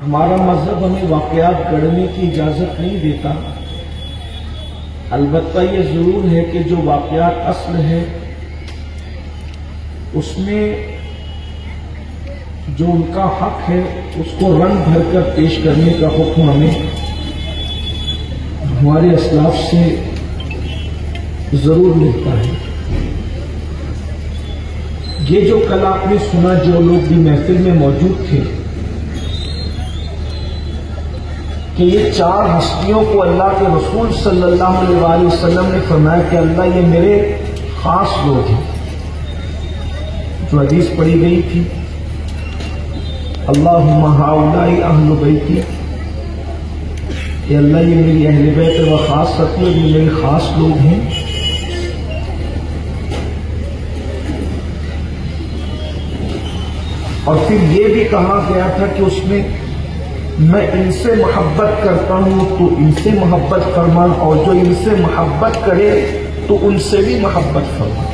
ہمارا مذہب ہمیں واقعات گڑھنے کی اجازت نہیں دیتا، البتہ یہ ضرور ہے کہ جو واقعات اصل ہے اس میں جو ان کا حق ہے اس کو رنگ بھر کر پیش کرنے کا حکم ہمیں ہمارے اسلاف سے ضرور ملتا ہے۔ یہ جو کل آپ نے سنا، جو لوگ بھی محفل میں موجود تھے، کہ یہ چار ہستیوں کو اللہ کے رسول صلی اللہ علیہ وسلم نے فرمایا کہ اللہ یہ میرے خاص لوگ ہیں، جو حدیث پڑھی گئی تھی، اللہم ہؤلاء اہل بیتی، کہ اللہ یہ میری اہل بیت و خاصتی، یہ میرے خاص لوگ ہیں۔ اور پھر یہ بھی کہا گیا تھا کہ اس میں میں ان سے محبت کرتا ہوں تو ان سے محبت فرما، اور جو ان سے محبت کرے تو ان سے بھی محبت فرما۔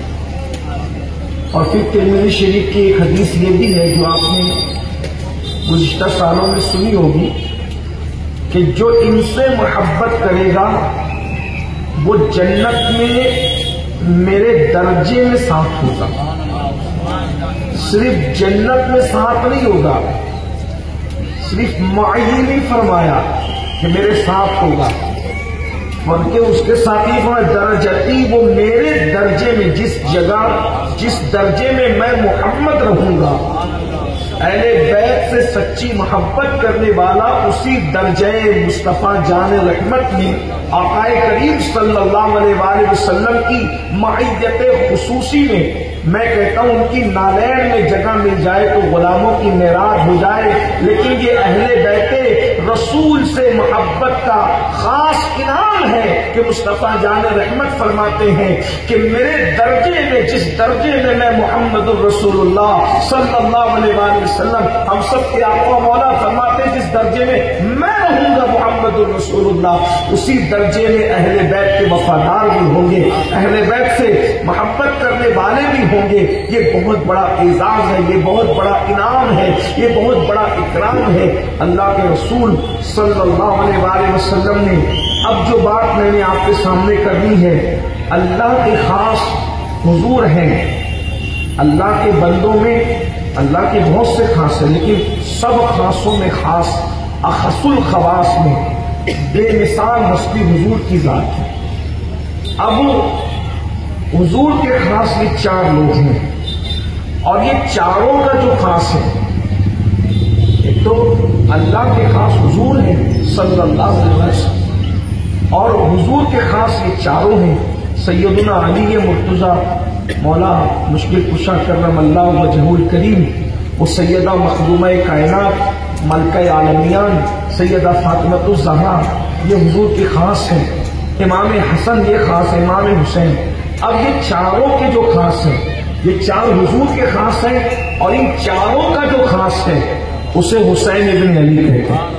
اور پھر ترمذی شریف کی ایک حدیث یہ بھی ہے جو آپ نے گزشتہ سالوں میں سنی ہوگی کہ جو ان سے محبت کرے گا وہ جنت میں میرے درجے میں ساتھ ہوگا۔ صرف جنت میں ساتھ نہیں ہوگا، صرف معی نہیں فرمایا کہ میرے ساتھ ہوگا، بلکہ اس کے ساتھ ہی وہ درجتی، وہ میرے درجے میں، جس جگہ جس درجے میں میں محمد رہوں گا، اہل بیت سے سچی محبت کرنے والا اسی درجے مصطفیٰ جان رحمت میں آقا کریم صلی اللہ علیہ وآلہ وسلم کی معیت خصوصی میں کہتا ہوں ان کی نالین میں جگہ مل جائے تو غلاموں کی معراج ہو جائے۔ لیکن یہ اہل بیت رسول سے محبت کا خاص انعام ہے کہ مصطفیٰ جان رحمت فرماتے ہیں کہ میرے درجے میں، جس درجے میں میں محمد الرسول اللہ صلی اللہ علیہ وآلہ وسلم، ہم سب کے آقا مولا فرماتے ہیں جس درجے میں میں رہوں گا محمد الرسول اللہ، اسی درجے میں اہل بیت کے وفادار بھی ہوں گے، اہل بیت سے محبت کرنے والے بھی ہوں گے۔ یہ بہت بڑا اعزاز ہے، یہ بہت بڑا انعام ہے، یہ بہت بڑا اکرام ہے۔ اللہ کے رسول صلی اللہ علیہ وآلہ وسلم نے اب جو بات میں نے آپ کے سامنے کرنی ہے، اللہ کے خاص حضور ہیں، اللہ کے بندوں میں اللہ کے بہت سے خاص ہیں، لیکن سب خاصوں میں خاص، اخص الخواص میں بے مثال ہستی حضور کی ذات ہے۔ اب حضور کے خاص یہ چار لوگ ہیں، اور یہ چاروں کا جو خاص ہے، ایک تو اللہ کے خاص حضور ہیں صلی اللہ علیہ وسلم، اور حضور کے خاص یہ چاروں ہیں، سیدنا علی مرتضیٰ مولا مشکل کشا کرم اللہ وجہہ الکریم، وہ سیدہ مخدومہ کائنات ملکہ عالمیان سیدہ فاطمہ الزہرا، یہ حضور کے خاص ہیں، امام حسن یہ خاص ہے، امام حسین۔ اب یہ چاروں کے جو خاص ہیں، یہ چار حضور کے خاص ہیں، اور ان چاروں کا جو خاص ہے اسے حسین ابن علی کہتے ہیں۔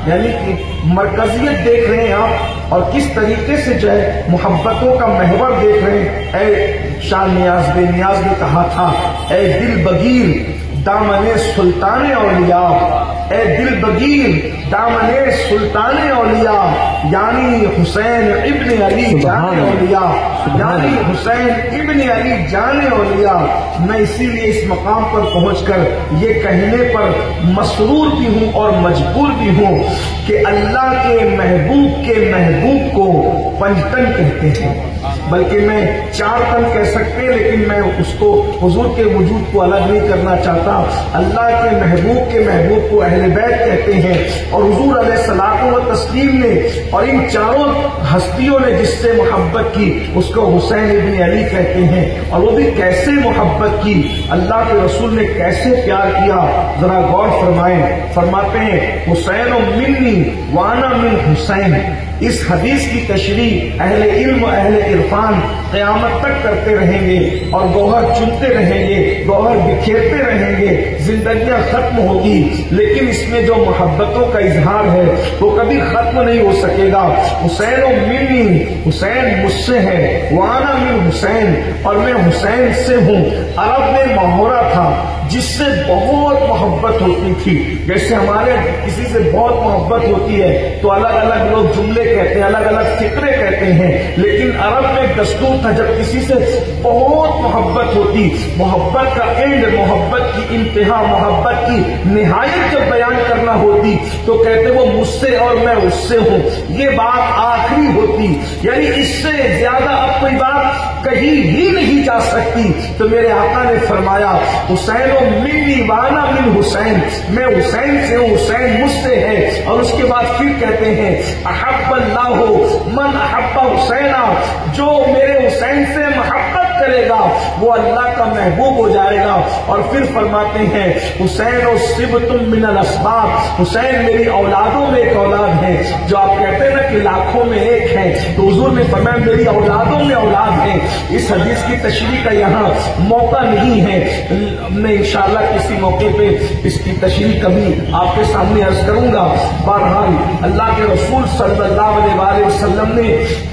یعنی کہ مرکزیت دیکھ رہے ہیں آپ، اور کس طریقے سے جو ہے محبتوں کا محور دیکھ رہے ہیں۔ اے شاہ نیاز بے نیاز نے کہا تھا، اے دل بگیر دامن سلطان اولیاء، اے دل بگیر دامن سلطان اولیاء، یعنی حسین ابن علی جان اولیاء، یعنی حسین ابن علی جان اولیاء۔ میں اسی لیے اس مقام پر پہنچ کر یہ کہنے پر مسرور بھی ہوں اور مجبور بھی ہوں کہ اللہ کے محبوب کو پنجتن کہتے ہیں، بلکہ میں چار تن کہہ سکتے، لیکن میں اس کو حضور کے وجود کو الگ نہیں کرنا چاہتا۔ اللہ کے محبوب کو اہل بیت کہتے ہیں، اور حضور علیہ الصلوۃ والتسلیم نے اور ان چاروں ہستیوں نے جس سے محبت کی اس کو حسین ابن علی کہتے ہیں۔ اور وہ بھی کیسے محبت کی، اللہ کے رسول نے کیسے پیار کیا، ذرا غور فرمائیں۔ فرماتے ہیں حسین منی وانا من حسین۔ اس حدیث کی تشریح اہل علم اہل عرفان قیامت تک کرتے رہیں گے، اور گوہر چنتے رہیں گے، گوہر بکھیرتے رہیں گے، زندگیاں ختم ہوگی، لیکن اس میں جو محبتوں کا اظہار ہے وہ کبھی ختم نہیں ہو سکے گا۔ حسین منی، حسین مجھ سے ہے، وانا من حسین، اور میں حسین سے ہوں۔ عرب میں محاورہ تھا، جس سے بہت محبت ہوتی تھی. جیسے ہمارے کسی سے بہت محبت ہوتی ہے تو الگ الگ لوگ جملے کہتے ہیں, الگ الگ فکرے کہتے ہیں, لیکن عرب میں ایک دستور تھا جب کسی سے بہت محبت ہوتی, محبت کا اینڈ, محبت کی انتہا, محبت کی نہایت جب بیان کرنا ہوتی تو کہتے وہ مجھ سے اور میں اس سے ہوں, یہ بات آخری ہوتی, یعنی اس سے زیادہ اب کوئی بات کہیں ہی نہیں جا سکتی. تو میرے آقا نے فرمایا حسین و منی وانا من حسین, میں حسین سے ہوں, حسین مجھ سے ہے. اور اس کے بعد پھر کہتے ہیں احب اللہ من احب حسینا, جو میرے حسین سے محبت کرے گا وہ اللہ کا محبوب ہو جائے گا. اور پھر فرماتے ہیں حسین و صبتم من الاسباب, حسین میری اولادوں میں ایک اولاد ہے. جو آپ کہتے ہیں نا کہ لاکھوں میں ایک ہے, تو حضور نے فرمایا میری اولادوں میں اولاد ہے. اس حدیث کی تشریح کا یہاں موقع نہیں ہے, میں انشاءاللہ کسی موقع پہ اس کی تشریح کبھی آپ کے سامنے عرض کروں گا. بہرحال اللہ کے رسول صلی اللہ علیہ وسلم نے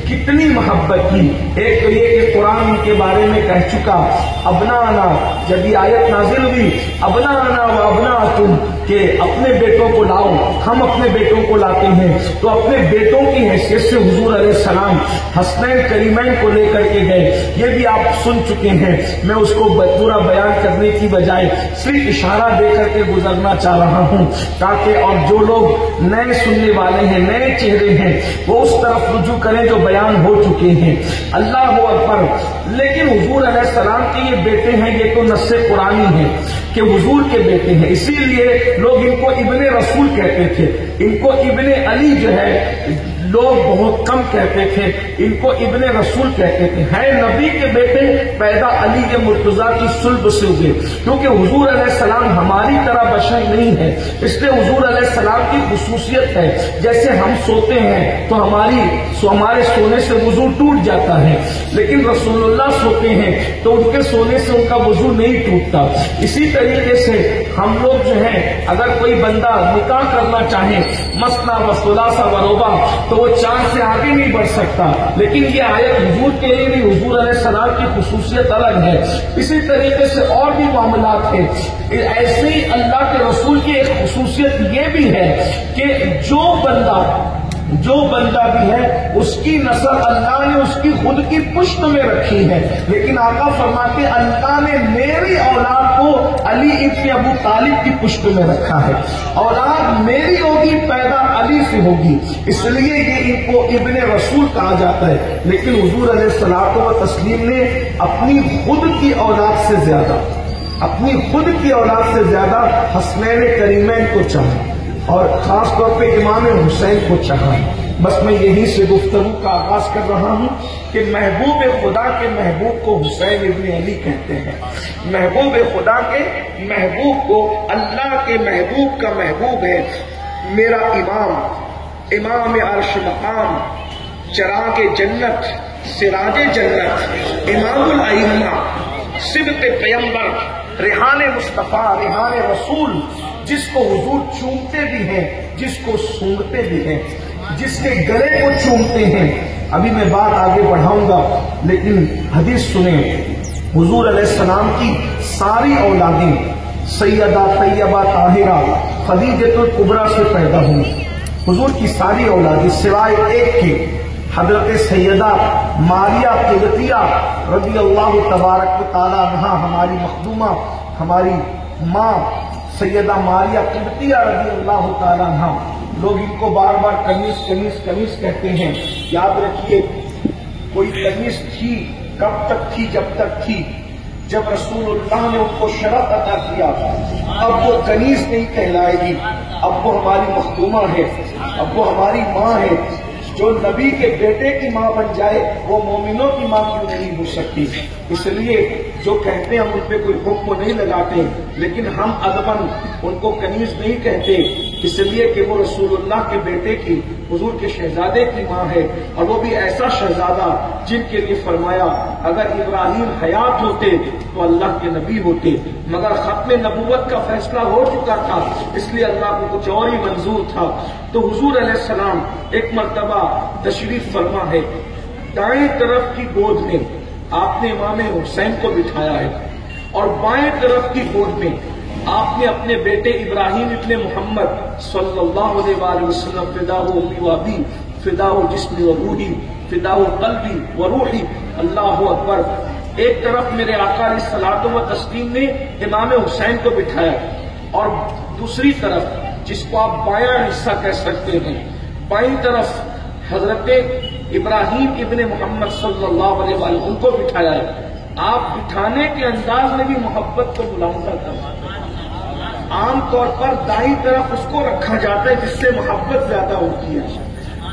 کتنی محبت کی. ایک تو یہ کہ قرآن کے بارے میں کہہ چکا ابنانا, جب یہ آیت نازل ہوئی ابنانا و ابناکم کہ اپنے بیٹوں کو لاؤ, ہم اپنے بیٹوں کو لاتے ہیں. تو اپنے بیٹوں کی حیثیت سے حضور علیہ السلام حسنین کریمین کو لے کر کے گئے. یہ بھی آپ سن چکے ہیں, میں اس کو پورا بیان کرنے کی بجائے صرف اشارہ دے کر کے گزرنا چاہ رہا ہوں تاکہ اور جو لوگ نئے سننے والے ہیں, نئے چہرے ہیں, وہ اس طرف رجوع کریں جو بیان ہو چکے ہیں. اللہ اکبر. لیکن حضور علیہ السلام کے یہ بیٹے ہیں, یہ تو نص قرآنی ہے کہ حضور کے بیٹے ہیں, اسی لیے لوگ ان کو ابن رسول کہتے تھے. ان کو ابن علی جو ہے لوگ بہت کم کہتے تھے, ان کو ابن رسول کہتے تھے. ہے نبی کے بیٹے, پیدا علی کے مرتضیٰ کی صلب سے ہوئے, کیونکہ حضور علیہ السلام ہماری طرح بشر نہیں ہے. اس لیے حضور علیہ السلام کی خصوصیت ہے جیسے ہم سوتے ہیں تو ہمارے سونے سے وضو ٹوٹ جاتا ہے, لیکن رسول اللہ سوتے ہیں تو ان کے سونے سے ان کا وضو نہیں ٹوٹتا. اسی طریقے سے ہم لوگ جو ہیں اگر کوئی بندہ نکاح کرنا چاہے مثنا و ثلاثہ و رباع تو وہ چاند سے آگے نہیں بڑھ سکتا, لیکن یہ آیت حضور کے لیے بھی حضور علیہ السلام کی خصوصیت الگ ہے. اسی طریقے سے اور بھی معاملات ہیں. ایسے ہی اللہ کے رسول کی ایک خصوصیت یہ بھی ہے کہ جو بندہ بھی ہے اس کی نسل اللہ نے اس کی خود کی پشت میں رکھی ہے, لیکن آقا فرماتے اللہ نے میری اولاد کو علی ابن ابو طالب کی پشت میں رکھا ہے. اولاد میری ہوگی, پیدا علی سے ہوگی, اس لیے یہ ان کو ابن رسول کہا جاتا ہے. لیکن حضور علیہ الصلوۃ والتسلیم نے اپنی خود کی اولاد سے زیادہ حسنین کریمین کو چاہا اور خاص طور پہ امام حسین کو چاہا. بس میں یہی سے گفتگو کا آغاز کر رہا ہوں کہ محبوب خدا کے محبوب کو حسین ابن علی کہتے ہیں. محبوب خدا کے محبوب کو اللہ کے محبوب کا محبوب ہے. میرا امام عرش مقام, چراغ جنت, سراج جنت, امام الائمہ, صبت پیمبر, ریحان مصطفیٰ, ریحان رسول, جس کو حضور چومتے بھی ہیں, جس کو سونگتے بھی ہیں, جس کے گلے کو چومتے ہیں. ابھی میں بات آگے بڑھاؤں گا, لیکن حدیث سنیں. حضور علیہ السلام کی ساری اولادیں سیدہ طیبہ طاہرہ خدیجۃ الکبریٰ سے پیدا ہوئی. حضور کی ساری اولادیں سوائے ایک کے, حضرت سیدہ ماریہ قبطیہ رضی اللہ تبارک و تعالی عنہا, ہماری مخدومہ, ہماری ماں سیدہ ماریہ قبطیہ رضی اللہ تعالی عنہا. لوگ ان کو بار بار کنیز کہتے ہیں. یاد رکھیے کوئی کنیز تھی کب تک تھی؟ جب تک تھی جب رسول اللہ نے ان کو شرف عطا کیا. اب وہ کنیز نہیں کہلائے گی, اب وہ ہماری مخدومہ ہے, اب وہ ہماری ماں ہے. جو نبی کے بیٹے کی ماں بن جائے وہ مومنوں کی ماں کیوں نہیں ہو سکتی؟ اس لیے جو کہتے ہیں ہم ان پہ کوئی حکم نہیں لگاتے, لیکن ہم ادباً ان کو کنیز نہیں کہتے, اس لیے کہ وہ رسول اللہ کے بیٹے کی, حضور کے شہزادے کی ماں ہے. اور وہ بھی ایسا شہزادہ جن کے لیے فرمایا اگر ابراہیم حیات ہوتے تو اللہ کے نبی ہوتے, مگر ختم نبوت کا فیصلہ ہو چکا تھا, اس لیے اللہ کو کچھ اور ہی منظور تھا. تو حضور علیہ السلام ایک مرتبہ تشریف فرما ہے, دائیں طرف کی گود میں آپ نے امام حسین کو بٹھایا ہے, اور بائیں طرف کی گود میں آپ نے اپنے بیٹے ابراہیم ابن محمد صلی اللہ علیہ وآلہ وسلم فداہ امی و ابی فداہ جسمی و روحی فداہ قلبی و روحی اللہ اکبر، ایک طرف میرے آقا علیہ الصلوۃ والتسلیم نے امام حسین کو بٹھایا اور دوسری طرف جس کو آپ بایاں حصہ کہہ سکتے ہیں بائیں طرف حضرت ابراہیم ابن محمد صلی اللہ علیہ وآلہ ان کو بٹھایا ہے۔ آپ بٹھانے کے انداز میں بھی محبت کو ملحوظہ کرتے ہیں۔ عام طور پر دائیں طرف اس کو رکھا جاتا ہے جس سے محبت زیادہ ہوتی ہے۔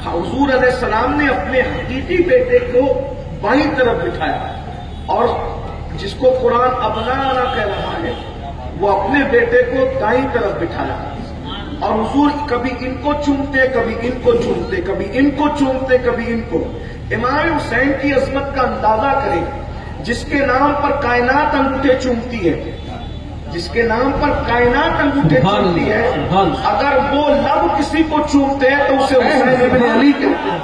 حضور علیہ السلام نے اپنے حقیقی بیٹے کو بائیں طرف بٹھایا اور جس کو قرآن ابنانا کہہ رہا ہے وہ اپنے بیٹے کو دائیں طرف بٹھایا اور حضور کبھی ان کو چومتے کبھی ان کو چومتے کبھی ان کو چومتے کبھی ان کو۔ امام حسین کی عظمت کا اندازہ کریں، جس کے نام پر کائنات انگوٹھے چومتی ہے، جس کے نام پر کائنات انگوٹھے چومتی ہے، اگر وہ لب کسی کو چومتے ہیں تو اسے حسین ابن علی کہتے ہیں۔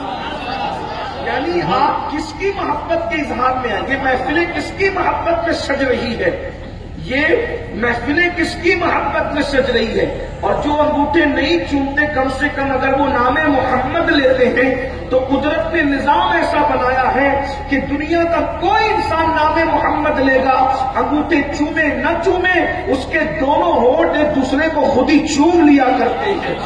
یعنی آپ کس کی محبت کے اظہار میں ہیں؟ یہ محفلیں کس کی محبت میں سج رہی ہے؟ یہ محفلیں کس کی محبت میں سج رہی ہے؟ اور جو انگوٹھے نہیں چومتے کم سے کم اگر وہ نام محمد لیتے ہیں تو قدرت نے نظام ایسا بنایا ہے کہ دنیا کا کوئی انسان نام محمد لے گا، انگوٹھے چومے نہ چومے اس کے دونوں ہونٹ ایک دوسرے کو خود ہی چوم لیا کرتے ہیں۔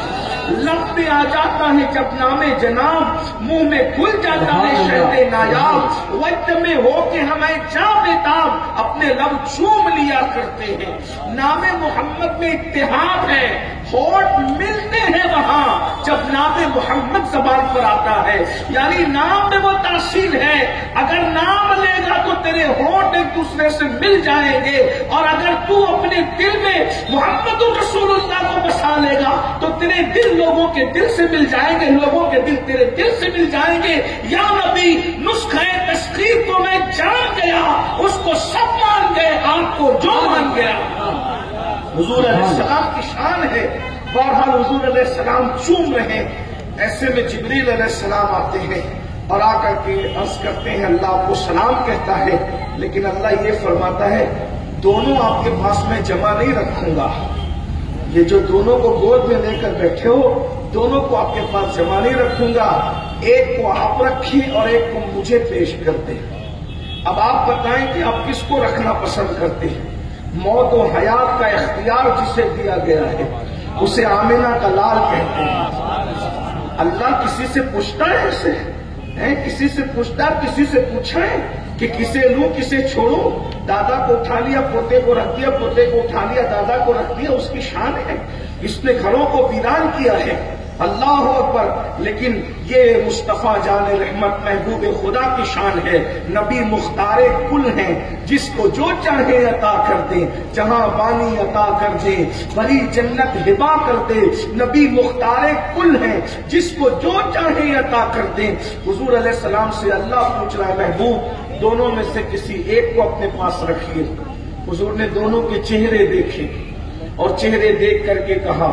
لب پہ آ جاتا ہے جب نام جناب، منہ میں کھل جاتا ہے شہد نایاب، وقت میں ہو کے ہمیں جاں بےتاب اپنے لب چوم لیا کرتے ہیں۔ نام محمد میں اتحاد ہے، ہونٹ ملتے ہیں وہاں جب نام محمد زبان پر آتا ہے، یعنی نام میں وہ تاثیر ہے، اگر نام لے گا تو تیرے ہونٹ ایک دوسرے سے مل جائیں گے، اور اگر تو اپنے دل میں محمد رسول اللہ کو بسا لے گا تو تیرے دل لوگوں کے دل سے مل جائیں گے، لوگوں کے دل تیرے دل سے مل جائیں گے۔ یا نبی نسخہ تسخیر کو میں جان گیا، اس کو سب مان گئے، آپ کو جو مان گیا۔ حضور علیہ السلام کی شان ہے، بہرحال حضور علیہ السلام چوم رہے ہیں، ایسے میں جبریل علیہ السلام آتے ہیں اور آ کر کے عرض کرتے ہیں اللہ آپ کو سلام کہتا ہے، لیکن اللہ یہ فرماتا ہے دونوں آپ کے پاس میں جمع نہیں رکھوں گا، یہ جو دونوں کو گود میں لے کر بیٹھے ہو دونوں کو آپ کے پاس جمع نہیں رکھوں گا، ایک کو آپ رکھیں اور ایک کو مجھے پیش کر دیں۔ اب آپ بتائیں کہ آپ کس کو رکھنا پسند کرتے ہیں؟ موت و حیات کا اختیار جسے دیا گیا ہے اسے آمنہ کا لال کہتے ہیں۔ اللہ کسی سے پوچھتا ہے اسے؟ کسی سے پوچھتا، کسی سے پوچھا ہے کہ کسے لوں کسے چھوڑوں؟ دادا کو اٹھا لیا پوتے کو رکھ دیا، پوتے کو اٹھا لیا دادا کو رکھ دیا، اس کی شان ہے، اس نے گھروں کو ویران کیا ہے، اللہ اکبر۔ لیکن یہ مصطفیٰ جان رحمت محبوب خدا کی شان ہے، نبی مختار کل ہیں، جس کو جو چاہے عطا کر دے، جہاں بانی عطا کر دے، بھری جنت ہبا کر دے، نبی مختار کل ہیں، جس کو جو چاہے عطا کر دے۔ حضور علیہ السلام سے اللہ پوچھ رہا ہے محبوب دونوں میں سے کسی ایک کو اپنے پاس رکھیے۔ حضور نے دونوں کے چہرے دیکھے اور چہرے دیکھ کر کے کہا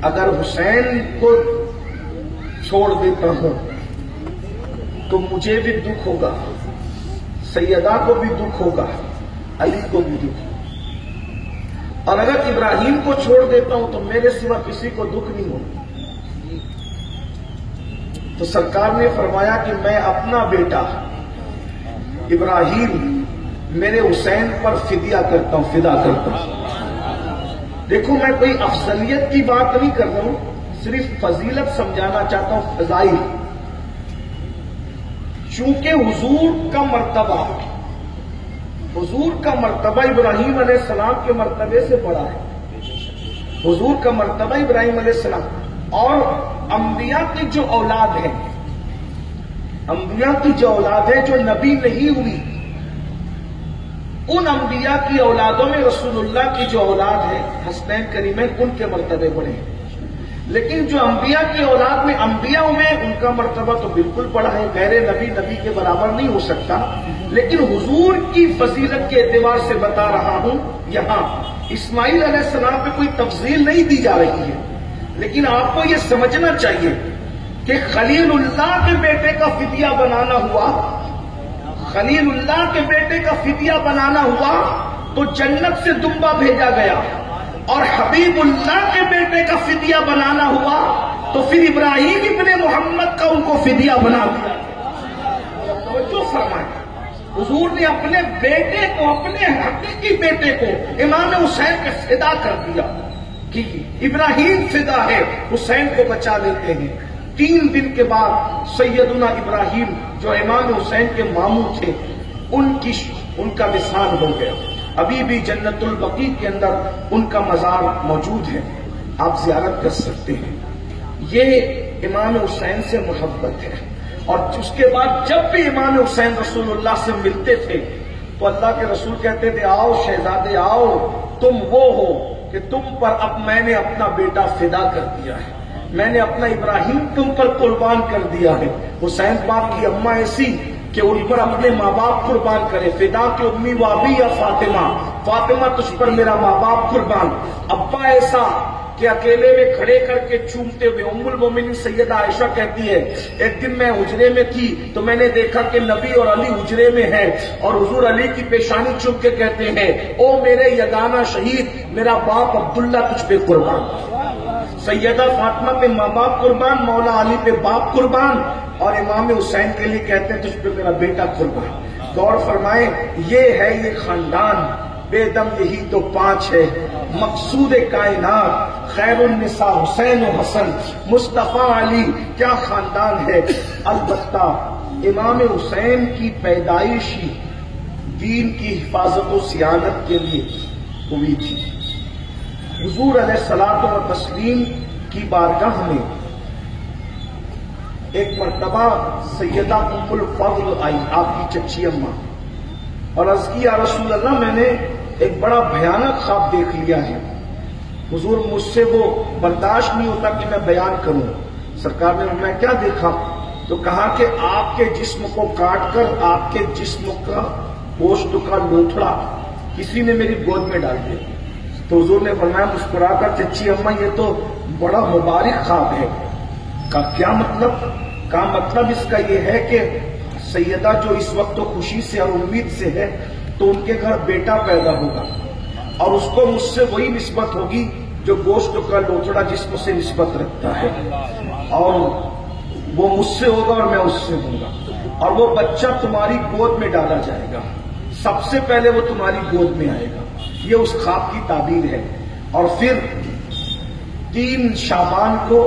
اگر حسین کو چھوڑ دیتا ہوں تو مجھے بھی دکھ ہوگا، سیدہ کو بھی دکھ ہوگا، علی کو بھی دکھ ہوگا، اور اگر ابراہیم کو چھوڑ دیتا ہوں تو میرے سوا کسی کو دکھ نہیں ہوگا۔ تو سرکار نے فرمایا کہ میں اپنا بیٹا ابراہیم میرے حسین پر فدیہ کرتا ہوں، فدا کرتا ہوں۔ دیکھو میں کوئی افضلیت کی بات نہیں کر رہا ہوں، صرف فضیلت سمجھانا چاہتا ہوں، فضائل۔ چونکہ حضور کا مرتبہ ابراہیم علیہ السلام کے مرتبے سے بڑا ہے، حضور کا مرتبہ ابراہیم علیہ السلام اور انبیاء کی جو اولاد ہے، انبیاء کی جو اولاد ہے جو نبی نہیں ہوئی، ان انبیاء کی اولادوں میں رسول اللہ کی جو اولاد ہے حسنین کریمین ان کے مرتبے بڑے ہیں، لیکن جو انبیاء کی اولاد میں انبیاء میں ان کا مرتبہ تو بالکل بڑا ہے، غیر نبی نبی کے برابر نہیں ہو سکتا، لیکن حضور کی فضیلت کے اعتبار سے بتا رہا ہوں۔ یہاں اسماعیل علیہ السلام پہ کوئی تفضیل نہیں دی جا رہی ہے، لیکن آپ کو یہ سمجھنا چاہیے کہ خلیل اللہ کے بیٹے کا فدیہ بنانا ہوا، خلیل اللہ کے بیٹے کا فدیہ بنانا ہوا تو جنت سے دمبا بھیجا گیا، اور حبیب اللہ کے بیٹے کا فدیہ بنانا ہوا تو پھر ابراہیم ابن محمد کا ان کو فدیہ بنا دیا۔ جو فرمایا حضور نے اپنے بیٹے کو، اپنے حقیقی بیٹے کو امام حسین پہ فدا کر دیا کہ ابراہیم فدا ہے، حسین کو بچا لیتے ہیں۔ 3 دن کے بعد سیدنا ابراہیم جو امام حسین کے ماموں تھے ان کا وصال ہو گیا۔ ابھی بھی جنت البقیع کے اندر ان کا مزار موجود ہے، آپ زیارت کر سکتے ہیں۔ یہ امام حسین سے محبت ہے، اور اس کے بعد جب بھی امام حسین رسول اللہ سے ملتے تھے تو اللہ کے رسول کہتے تھے آؤ شہزادے آؤ، تم وہ ہو کہ تم پر اب میں نے اپنا بیٹا فدا کر دیا ہے، میں نے اپنا ابراہیم تم پر قربان کر دیا ہے۔ حسین باپ کی اماں ایسی کہ ان پر اپنے ماں باپ قربان کرے، فدا کے امی و ابی یا فاطمہ، فاطمہ تجھ پر میرا ماں باپ قربان۔ ابا ایسا کہ اکیلے میں کھڑے کر کے چومتے ہوئے، ام المومنین سیدہ عائشہ کہتی ہے ایک دن میں حجرے میں تھی تو میں نے دیکھا کہ نبی اور علی حجرے میں ہیں، اور حضور علی کی پیشانی چوم کے کہتے ہیں او میرے یگانہ شہید، میرا باپ عبداللہ تجھ پہ قربان۔ سیدہ فاطمہ پہ ماں باپ قربان، مولا علی پہ باپ قربان، اور امام حسین کے لیے کہتے ہیں تجھ پہ میرا بیٹا قربان۔ غور فرمائیں، یہ ہے یہ خاندان، بے دم یہی تو 5 ہے، مقصود کائنات، خیر النساء حسین و حسن، مصطفیٰ علی، کیا خاندان ہے۔ البتہ امام حسین کی پیدائش ہی دین کی حفاظت و صیانت کے لیے ہوئی تھی۔ حضور علیہ الصلوۃ والتسلیم کی بارگاہ میں ایک مرتبہ سیدہ ام الفضل آئی، آپ کی چچی اماں، اور عرض کی یا رسول اللہ میں نے ایک بڑا بھیانک خواب دیکھ لیا ہے، حضور مجھ سے وہ برداشت نہیں ہوتا کہ میں بیان کروں۔ سرکار نے میں کیا دیکھا؟ تو کہا کہ آپ کے جسم کو کاٹ کر آپ کے جسم کا گوشت کا لوتھڑا کسی نے میری گود میں ڈال دیا۔ تو حضور نے فرمایا مسکرا کر چچی اماں یہ تو بڑا مبارک خواب ہے۔ کا کیا مطلب؟ کا مطلب اس کا یہ ہے کہ سیدہ جو اس وقت تو خوشی سے اور امید سے ہے تو ان کے گھر بیٹا پیدا ہوگا، اور اس کو مجھ سے وہی نسبت ہوگی جو گوشت کا لوتھڑا جسم سے نسبت رکھتا ہے، اور وہ مجھ سے ہوگا اور میں اس سے ہوں گا، اور وہ بچہ تمہاری گود میں ڈالا جائے گا، سب سے پہلے وہ تمہاری گود میں آئے گا۔ یہ اس خواب کی تعبیر ہے۔ اور پھر 3 شعبان کو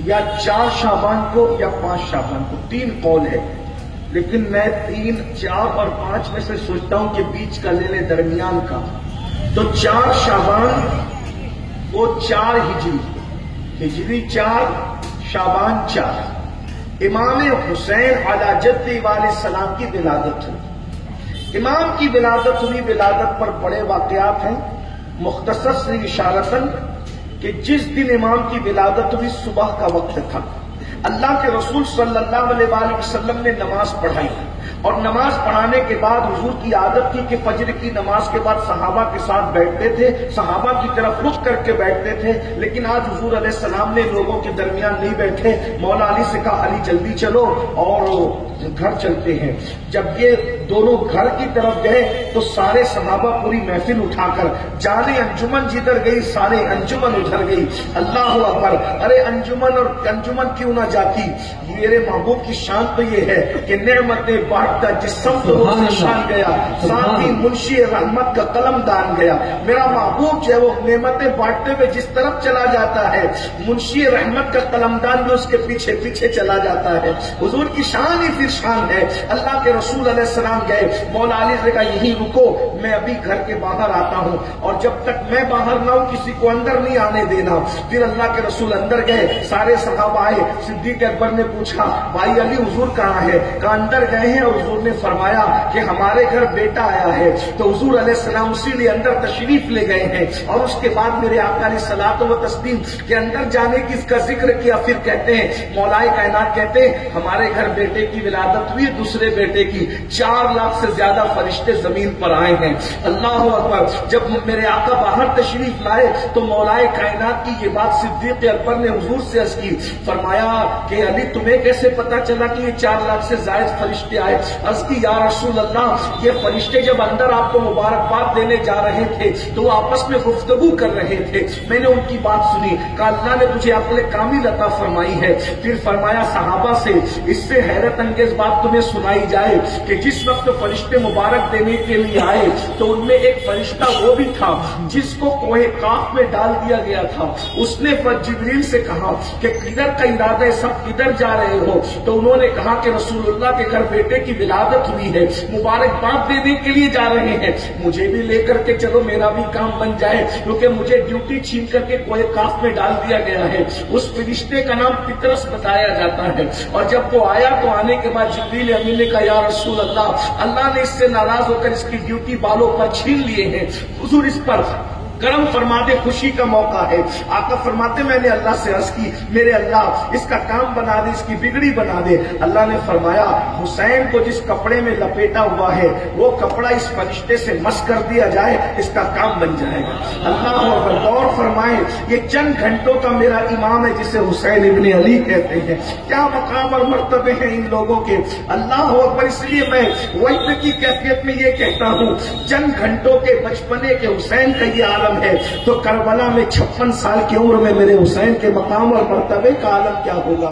یا 4 شعبان کو یا 5 شعبان کو، 3 قول ہے، لیکن میں 3، 4 اور 5 میں سے سوچتا ہوں کہ بیچ کا لے لے درمیان کا، تو 4 شعبان وہ 4 ہجری 4 شعبان 4 امام حسین علی جد علیہ السلام کی ولادت ہوئی۔ امام کی ولادت ہوئی، ولادت پر بڑے واقعات ہیں، مختصر سی اشارتاً کہ جس دن امام کی ولادت ہوئی صبح کا وقت تھا، اللہ کے رسول صلی اللہ علیہ وآلہ وسلم نے نماز پڑھائی، اور نماز پڑھانے کے بعد حضور کی عادت تھی کہ فجر کی نماز کے بعد صحابہ کے ساتھ بیٹھتے تھے، صحابہ کی طرف رخ کر کے بیٹھتے تھے، لیکن آج حضور علیہ السلام نے لوگوں کے درمیان نہیں بیٹھے، مولا علی سے کہا علی جلدی چلو اور گھر چلتے ہیں۔ جب یہ دونوں گھر کی طرف گئے تو سارے صحابہ پوری محفل اٹھا کر جانے انجمن جدھر گئی سارے انجمن ادھر گئی۔ اللہ اکبر! ارے انجمن اور انجمن کیوں نہ جاتی؟ میرے محبوب کی شان تو یہ ہے کہ نعمتیں بانٹتا جس سمت وہ شان گیا، ساتھ ہی منشی رحمت کا قلم دان گیا۔ میرا محبوب جو ہے وہ نعمتیں بانٹتے ہوئے جس طرف چلا جاتا ہے، منشی رحمت کا قلم دان بھی اس کے پیچھے پیچھے چلا جاتا ہے۔ حضور کی شان ہی پھر شان ہے۔ اللہ کے رسول علیہ السلام گئے، مولا علی نے کہا یہیں رکو، میں ابھی گھر کے باہر آتا ہوں، اور جب تک میں باہر نہ ہوں کسی کو اندر نہیں آنے دینا۔ پھر اللہ کے رسول اندر گئے، سارے صحابہ آئے، صدیق اکبر نے پوچھا بھائی علی حضور کہاں ہے؟ کہا اندر گئے ہیں، اور حضور نے فرمایا کہ ہمارے گھر بیٹا آیا ہے۔ تو حضور علیہ السلام اسی لیے اندر تشریف لے گئے ہیں، اور اس کے بعد میرے آقا علیہ الصلوۃ والتسلیم کے اندر جانے کی اس کا ذکر کیا۔ پھر کہتے ہیں مولا کائنات کہتے ہیں ہمارے گھر بیٹے کی ولادت ہوئی، دوسرے بیٹے کی 4 4 لاکھ سے زیادہ فرشتے زمین پر آئے ہیں. اللہ اکبر. جب میرے آقا باہر تشریف لائے تو مولائے کائنات کی یہ بات صدیق اکبر نے حضور سے عرض کی. فرمایا کہ علی تمہیں کیسے پتا چلا کہ یہ 4 لاکھ سے زائد فرشتے آئے؟ عرض کی یا رسول اللہ یہ فرشتے جب اندر آپ کو مبارکباد دینے جا رہے تھے تو آپس میں گفتگو کر رہے تھے, میں نے ان کی بات سنی. کہا اللہ نے تجھے عقل کامل عطا فرمائی ہے. پھر فرمایا صحابہ سے اس سے حیرت انگیز بات تمہیں سنائی جائے کہ جس وقت فرشتے مبارک دینے کے لیے آئے تو ان میں ایک فرشتہ وہ بھی تھا جس کو کوہ کاف میں ڈال دیا گیا تھا. اس نے جبریل سے کہا کہ کدھر کا ارادہ ہے, سب کدھر جا رہے ہو؟ تو انہوں نے کہا کہ رسول اللہ کے گھر بیٹے کی ولادت ہوئی ہے, مبارکباد دینے کے لیے جا رہے ہیں, مجھے بھی لے کر کے چلو, میرا بھی کام بن جائے, کیونکہ مجھے ڈیوٹی چھین کر کے کوہ کاف میں ڈال دیا گیا ہے. اس فرشتے کا نام پطرس بتایا جاتا ہے. اور جب وہ آیا تو آنے کے بعد جبریل امین نے کہا یا رسول اللہ نے اس سے ناراض ہو کر اس کی ڈیوٹی بالوں پر چھین لیے ہیں, حضور اس پر کرم فرما دے, خوشی کا موقع ہے. آقا فرماتے میں نے اللہ سے عرض کی میرے اللہ اس کا کام بنا دے, اس کی بگڑی بنا دے. اللہ نے فرمایا حسین کو جس کپڑے میں لپیٹا ہوا ہے وہ کپڑا اس فرشتے سے مس کر دیا جائے, اس کا کام بن جائے گا. اللہ اکبر. غور فرمائیں یہ چند گھنٹوں کا میرا امام ہے جسے حسین ابن علی کہتے ہیں. کیا مقام اور مرتبے ہیں ان لوگوں کے. اللہ اکبر. اس لیے میں وحی کی کیفیت میں یہ کہتا ہوں چند گھنٹوں کے بچپنے کے حسین کا یہ عالم ہے تو کربلا میں 56 سال کی عمر میں میرے حسین کے مقام اور مرتبے کا عالم کیا ہوگا.